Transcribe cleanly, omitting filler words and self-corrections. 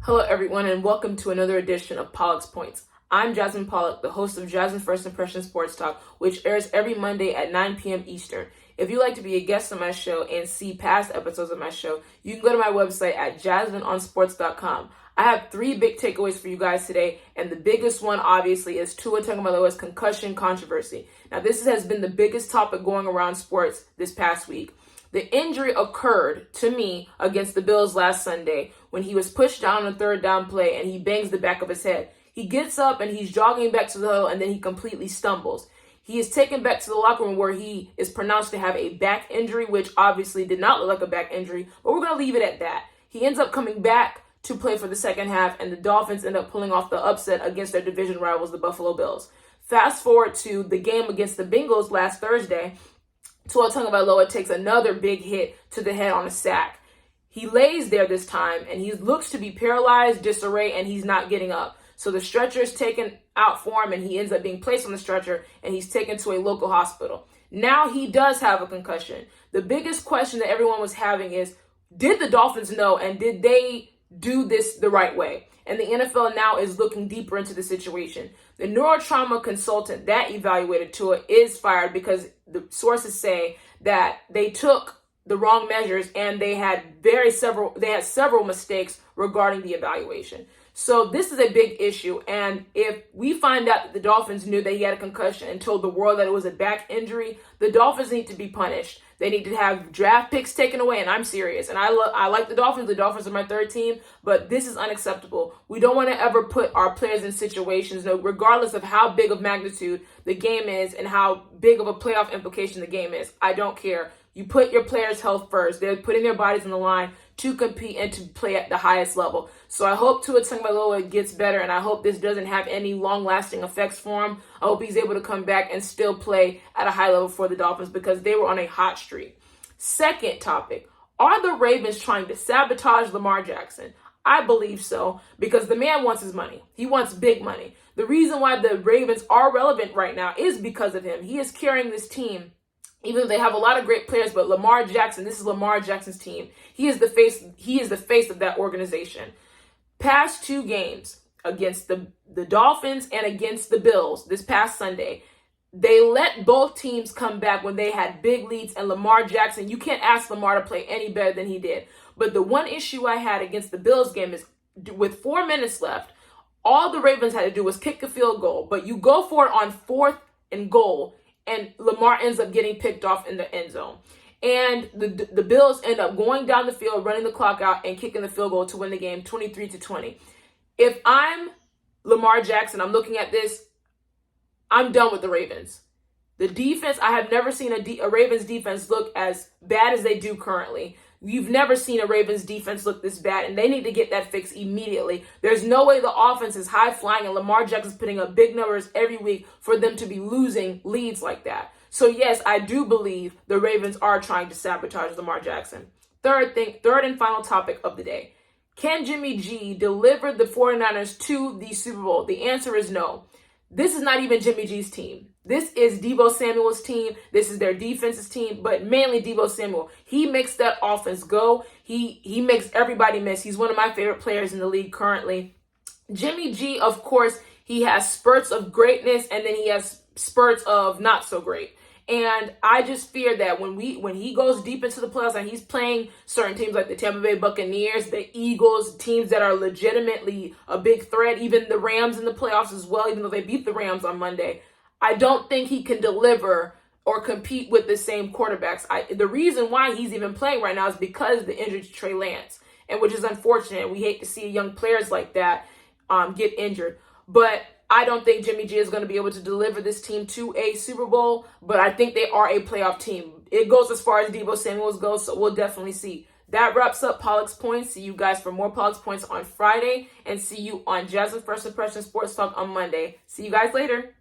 Hello, everyone, and welcome to another edition of Pollocks Points. I'm Jasmine Pollock, the host of Jasmine First Impression Sports Talk, which airs every Monday at 9 p.m. Eastern. If you'd like to be a guest on my show and see past episodes of my show, you can go to my website at jasmineonsports.com. I have three big takeaways for you guys today, and the biggest one, obviously, is Tua Tagovailoa's concussion controversy. Now, this has been the biggest topic going around sports this past week. The injury occurred, to me, against the Bills last Sunday when he was pushed down on a third down play and he bangs the back of his head. He gets up and he's jogging back to the huddle and then he completely stumbles. He is taken back to the locker room where he is pronounced to have a back injury, which obviously did not look like a back injury, but we're going to leave it at that. He ends up coming back to play for the second half, and the Dolphins end up pulling off the upset against their division rivals, the Buffalo Bills. Fast forward to the game against the Bengals last Thursday. Tua Tagovailoa takes another big hit to the head on a sack. He lays there this time, and he looks to be paralyzed, disarray, and he's not getting up. So the stretcher is taken out for him, and he ends up being placed on the stretcher, and he's taken to a local hospital. Now he does have a concussion. The biggest question that everyone was having is, did the Dolphins know, and did they do this the right way? And the NFL now is looking deeper into the situation. The neurotrauma consultant that evaluated Tua is fired because the sources say that they took the wrong measures and they had several mistakes regarding the evaluation. So this is a big issue. And if we find out that the Dolphins knew that he had a concussion and told the world that it was a back injury, the Dolphins need to be punished. They need to have draft picks taken away, and I'm serious. And I like the Dolphins. The Dolphins are my third team, but this is unacceptable. We don't want to ever put our players in situations, regardless of how big of magnitude the game is and how big of a playoff implication the game is. I don't care. You put your players' health first. They're putting their bodies on the line to compete and to play at the highest level. So I hope Tua Tagovailoa gets better, and I hope this doesn't have any long-lasting effects for him. I hope he's able to come back and still play at a high level for the Dolphins because they were on a hot streak. Second topic, are the Ravens trying to sabotage Lamar Jackson? I believe so, because the man wants his money. He wants big money. The reason why the Ravens are relevant right now is because of him. He is carrying this team. Even though they have a lot of great players, but Lamar Jackson, this is Lamar Jackson's team. He is the face of that organization. Past two games against the Dolphins and against the Bills this past Sunday, they let both teams come back when they had big leads, and Lamar Jackson, you can't ask Lamar to play any better than he did. But the one issue I had against the Bills game is with 4 minutes left, all the Ravens had to do was kick a field goal, but you go for it on 4th and goal, and Lamar ends up getting picked off in the end zone. And the Bills end up going down the field, running the clock out, and kicking the field goal to win the game 23-20. If I'm Lamar Jackson, I'm looking at this, I'm done with the Ravens. The defense, I have never seen a Ravens defense look as bad as they do currently. You've never seen a Ravens defense look this bad, and they need to get that fixed immediately. There's no way the offense is high-flying and Lamar Jackson's putting up big numbers every week for them to be losing leads like that. So, yes, I do believe the Ravens are trying to sabotage Lamar Jackson. Third and final topic of the day. Can Jimmy G deliver the 49ers to the Super Bowl? The answer is no. This is not even Jimmy G's team. This is Deebo Samuel's team. This is their defense's team, but mainly Deebo Samuel. He makes that offense go. He makes everybody miss. He's one of my favorite players in the league currently. Jimmy G, of course, he has spurts of greatness, and then he has spurts of not so great. And I just fear that when he goes deep into the playoffs and he's playing certain teams like the Tampa Bay Buccaneers, the Eagles, teams that are legitimately a big threat, even the Rams in the playoffs as well, even though they beat the Rams on Monday, I don't think he can deliver or compete with the same quarterbacks. The reason why he's even playing right now is because of the injury to Trey Lance, and which is unfortunate. We hate to see young players like that get injured. But I don't think Jimmy G is going to be able to deliver this team to a Super Bowl, but I think they are a playoff team. It goes as far as Deebo Samuel goes, so we'll definitely see. That wraps up Pollocks Points. See you guys for more Pollocks Points on Friday, and see you on Jasmine First Impression Sports Talk on Monday. See you guys later.